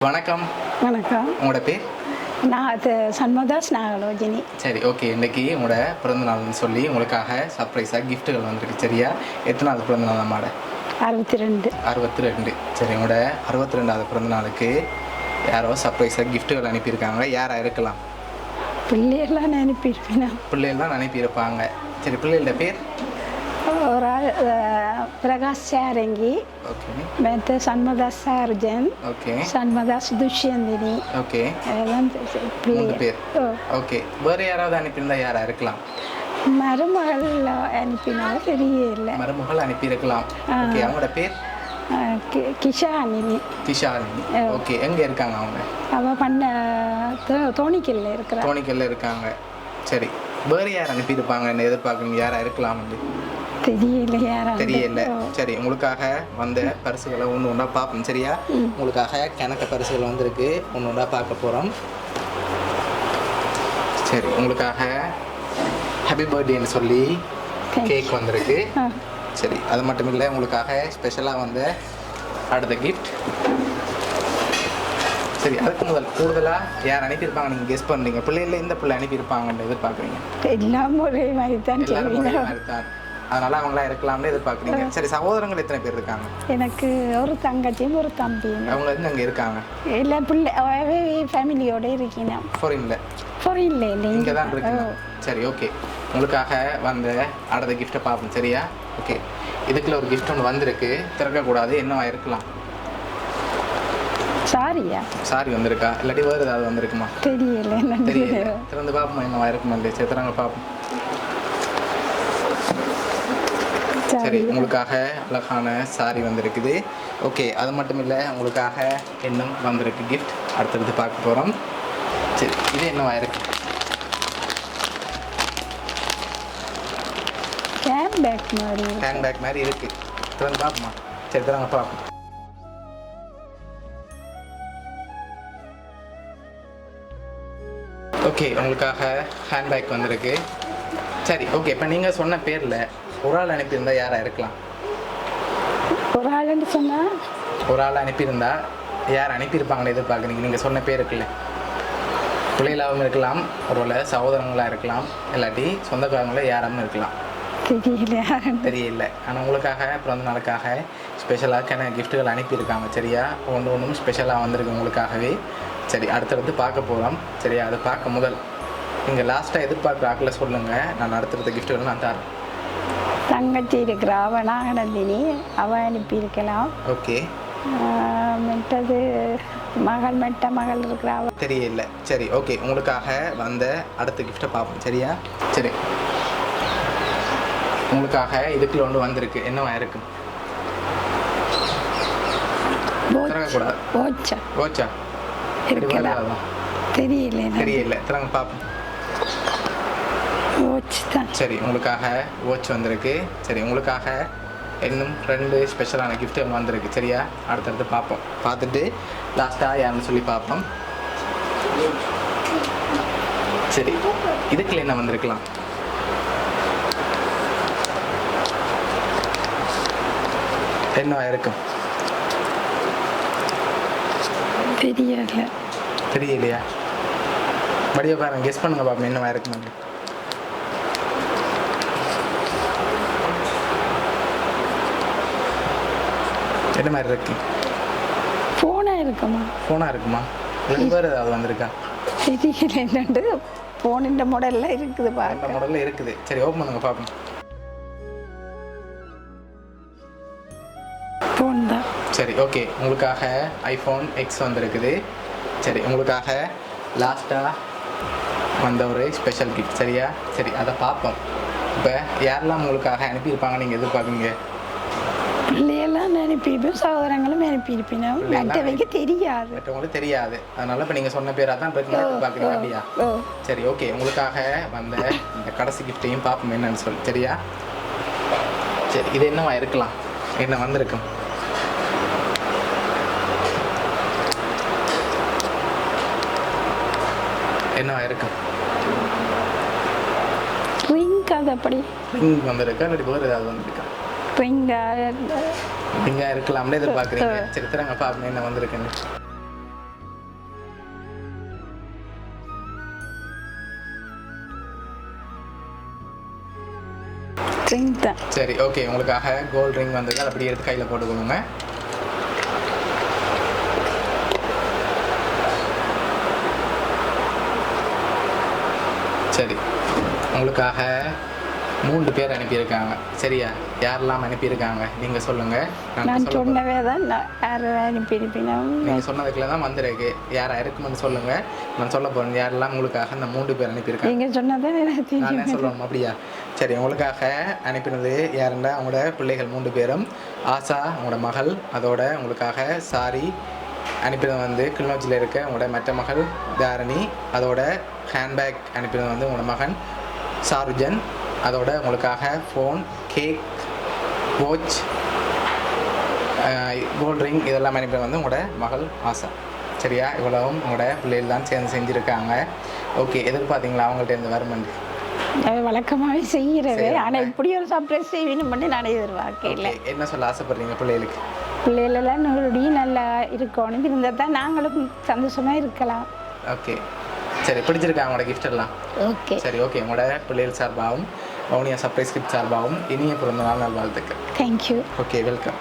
வணக்கம். வணக்கம். உங்களோட பேர்? நான் அது சண்முகதாஸ் நாகலோஜினி. சரி, ஓகே. இன்றைக்கி உங்களோட பிறந்தநாள்னு சொல்லி உங்களுக்காக சர்ப்ரைஸாக கிஃப்ட்டுகள் வந்திருக்கு. சரியா? எத்தனாவது பிறந்தநாள் அம்மாட? 62. 62. சரி, உங்களோட 62வது பிறந்தநாளுக்கு யாரோ சர்ப்ரைஸாக கிஃப்ட்டுகள் அனுப்பியிருக்காங்க. யாராக இருக்கலாம்? பிள்ளையெல்லாம் அனுப்பியிருப்பேன். பிள்ளைகள் அனுப்பியிருப்பாங்க. சரி, பிள்ளைகளோட பேர்? ஒரு ஆள் பிரகாஷ் சாரங்கி, ஓகே. மற்ற சண்முகதாஸ் சார்ஜன், ஓகே. சண்முகதாஸ் துஷ்யந்தினி. ஓகே. அதெல்லாம் மூணு பேர். ஓ, ஓகே. வேறு யாராவது அனுப்பியிருந்தா யாராக இருக்கலாம்? மருமகள் அனுப்பினாலும் தெரியல. மருமகள் அனுப்பியிருக்கலாம். ஓகே. அவங்களோட பேர்? கிஷானினி. கிஷாலினி. ஓகே. எங்கே இருக்காங்க அவங்க? அவள் பண்ண தோணிக்கல்ல இருக்கிறா. தோணிக்கல்ல இருக்காங்க. சரி, வேறு யார் அனுப்பியிருப்பாங்கன்னு எதிர்பார்க்குறீங்க? யாராக இருக்கலாம்? தெரியல, யாரும் தெரியல. சரி, உங்களுக்காக வந்த பரிசுகளை ஒன்று ஒன்றா பார்ப்போம். சரியா? உங்களுக்காக கணக்கு பரிசுகள் வந்திருக்கு. ஒன்று ஒன்றா பார்க்க போகிறோம். சரி, உங்களுக்காக ஹாப்பி பர்த்டேன்னு சொல்லி கேக் வந்திருக்கு. சரி, அது மட்டும் இல்லை, உங்களுக்காக ஸ்பெஷலாக வந்த அடுத்த கிஃப்ட். சரி, அதுக்கு முதல் கூடுதலாக யார் அனுப்பியிருப்பாங்க நீங்கள் கெஸ் பண்ணுறீங்க? பிள்ளைகளில் எந்த பிள்ளை அனுப்பியிருப்பாங்கன்னு எதிர்பார்க்குறீங்க? எல்லாம் ஒரே மாதிரி தான். எல்லாரும் ஒரே மாதிரி தான். அதனால அவங்களா இருக்கலாம்னு எதிர்பார்க்குறீங்க. சரி, சகோதரங்கள் எத்தனை பேர் இருக்காங்க? எனக்கு ஒரு தங்கச்சியும் ஒரு தம்பியும். அவங்க வந்து அங்கே இருக்காங்க. இல்லை, பிள்ளை ஃபேமிலியோட இருக்கணும். ஃபாரின்ல இல்லை, இங்கே தான் இருக்குங்க. சரி, ஓகே. உங்களுக்காக வந்த அடுத்த கிஃப்ட்டை பார்ப்போம். சரியா? ஓகே. இதுக்குள்ள ஒரு கிஃப்ட் ஒன்று வந்திருக்கு. திறக்கக்கூடாது. என்னவா இருக்கலாம்? சாரியா? சாரி வந்திருக்கா? இல்லாட்டி வேறு ஏதாவது வந்திருக்குமா? தெரியல. தெரியல. திறந்து பார்ப்போமா என்னவா இருக்குமா? சரி, திறங்க பார்ப்போம். சரி, உங்களுக்காக அழகான சாரி வந்திருக்குது. ஓகே. அது மட்டும் இல்லை, உங்களுக்காக இன்னும் வந்திருக்கு கிஃப்ட். அடுத்தடுத்து பார்க்க போகிறோம். சரி, இது என்னவா இருக்கு? ஹேண்ட்பேக் மாதிரி இருக்கு. திறந்து பார்ப்போமா? சரி, திறங்க பார்ப்போம். ஓகே, உங்களுக்காக ஹேண்ட்பேக் வந்திருக்கு. சரி, ஓகே. இப்போ நீங்கள் சொன்ன பேரில் ஒரு ஆள் அனுப்பியிருந்தா யாராக இருக்கலாம்? ஒரு ஆள்னு சொன்னால் ஒரு ஆள் அனுப்பியிருந்தா யார் அனுப்பியிருப்பாங்கன்னு எதிர்பார்க்குறீங்க? நீங்கள் சொன்ன பேர் இருக்குல்ல, பிள்ளைகளாகவும் இருக்கலாம், ஒருவேளை சகோதரங்களாக இருக்கலாம், இல்லாட்டி சொந்தக்காரங்கள யாராவும் இருக்கலாம். தெரியல. ஆனால் உங்களுக்காக பிறந்த நாளுக்காக ஸ்பெஷலாக கிஃப்ட்டுகள் அனுப்பியிருக்காங்க. சரியா? ஒன்றும் ஸ்பெஷலாக வந்திருக்கு உங்களுக்காகவே. சரி, அடுத்தடுத்து பார்க்க போகிறோம். சரியா? அதை பார்க்க முதல் நீங்கள் லாஸ்ட்டாக எதிர்பார்க்குற ஆக்கில் சொல்லுங்கள். நான் அடுத்தடுத்த கிஃப்ட்டுகள் நான் தரேன். தங்கச்சி இருக்கிற நாகநந்தினி, அவள் அனுப்பியிருக்கலாம். ஓகே. மற்றது மகள் இருக்கிற அவள் தெரியல. சரி, ஓகே. உங்களுக்காக வந்த அடுத்த கிஃப்ட்டை பார்ப்போம். சரியா? சரி, உங்களுக்காக இதுக்குள்ள ஒன்று வந்திருக்கு. என்னவா இருக்கு? திறக்கக்கூடாது. ஓச்சா? தெரியல. திறங்க பார்ப்போம். சரி, உங்களுக்காக வாட்ச் வந்திருக்கு. சரி, உங்களுக்காக இன்னும் 2 ஸ்பெஷலான கிஃப்ட் வந்திருக்கு. சரியா? அடுத்தடுத்து பார்ப்போம். பார்த்துட்டு லாஸ்ட்டாக யாருன்னு சொல்லி பார்ப்போம். சரி, இதுக்குள்ள என்ன வந்திருக்கலாம்? என்னவா இருக்கும்? தெரியலையா? வடிவ பாருங்க, கெஸ் பண்ணுங்க பாப்போம் என்னவா இருக்குன்னு. என்ன மாதிரி இருக்கு? ஃபோனாக இருக்குமா? வேறு ஏதாவது வந்திருக்கா? தெரியல. ஃபோன் இந்த மாடலில் இருக்குது. இந்த மாடலில் இருக்குது. சரி, ஓப்பன் பண்ணுங்க பார்ப்போம். ஃபோன் தான். சரி, ஓகே. உங்களுக்காக iPhone X வந்திருக்குது. சரி, உங்களுக்காக லாஸ்ட்டாக வந்த ஒரு ஸ்பெஷல் கிஃப்ட். சரியா? சரி, அதை பார்ப்போம். இப்போ யாரெல்லாம் உங்களுக்காக அனுப்பியிருப்பாங்க நீங்கள் எதிர்பார்க்குறீங்க? பிள்ளையெல்லாம் அனுப்பியிருப்பேன், சகோதரங்களும் அனுப்பியிருப்பேன். மற்றவங்க தெரியாது. மற்றவங்களுக்கு தெரியாது. அதனால இப்போ நீங்கள் சொன்ன பேராக தான் எதிர்பார்க்குறீங்க. அப்படியா? சரி, ஓகே. உங்களுக்காக வந்த இந்த கடைசி கிஃப்ட்டையும் பார்ப்போம் என்னன்னு சொல்லி. சரியா? சரி, இது என்னவா இருக்கலாம்? என்ன வந்திருக்கும்? என்னவா இருக்கும்? ரிங் வந்திருக்கா? இல்லாட்டி வேறு ஏதாவது வந்திருக்கா? ரிங்காக நீங்கள் இருக்கலாம்னு எதிர்பார்க்குறீங்க. சரி, திறங்க பார்ப்போம் என்ன வந்திருக்குன்னு. ரிங் தான். சரி ஓகே, உங்களுக்காக கோல்ட் ரிங் வந்தது, அதை அப்படியே எடுத்து கையில் போட்டுக்கோங்க. சரி, உங்களுக்காக 3 பேர் அனுப்பியிருக்காங்க. சரியா? யாரெல்லாம் அனுப்பியிருக்காங்க நீங்கள் சொல்லுங்கள். நான் சொன்னவே தான் யார் அனுப்பியிருப்பினோம். நீங்கள் சொன்னதுக்குள்ள தான் வந்திருக்கு. யாராக இருக்குமென்னு சொல்லுங்கள். நான் சொல்ல போகிறேன் யாரெல்லாம் உங்களுக்காக இந்த 3 பேர் அனுப்பியிருக்காங்க. நீங்கள் சொன்னதான் எனக்கு நானே சொல்லணும் அப்படியா? சரி, உங்களுக்காக அனுப்பினது யாருண்டா உங்களோட பிள்ளைகள் 3 பேரும். ஆசா உங்களோட மகள், அதோட உங்களுக்காக சாரி அனுப்பினது வந்து கிளிநொச்சியில் இருக்க உங்களோட மற்ற மகள் தாரணி, அதோட ஹேண்ட்பேக் அனுப்பினது வந்து உங்களோட மகன் சாருஜன், அதோட உங்களுக்காக phone, cake, watch, gold ring இதெல்லாம் அனுப்பினது வந்து உங்களோட மகள் ஆசா. சரியா? இவ்வளவும் உங்களோட பிள்ளைகள் தான் சேர்ந்து செஞ்சுருக்காங்க. ஓகே, எதிர்பார்த்தீங்களா அவங்கள்ட்ட இருந்து வருமெண்டு? வழக்கமாகவே செய்கிறது, ஆனால் இப்படி ஒரு சர்ப்ரைஸ் செய்வேன்னு பண்ணி நான் எதிர்பார்க்கல. என்ன சொல்ல ஆசைப்படுறீங்க பிள்ளைகளுக்கு? பிள்ளைகளெல்லாம் நோடி நல்லா இருக்கணும், இருந்தால் தான் நாங்களும் சந்தோஷமாக இருக்கலாம். ஓகே சரி, பிடிச்சிருக்கா உங்களோட கிஃப்ட் எல்லாம்? ஓகே சரி ஓகே, உங்களோட பிள்ளைகள் சார்பாகவும் வவுனியா சர்ப்ரைஸ் கிஃப்ட் சார்பாகவும் இனிய பிறந்த நாள் நல்வாழ்த்துக்கள். தேங்க்யூ. Okay, welcome.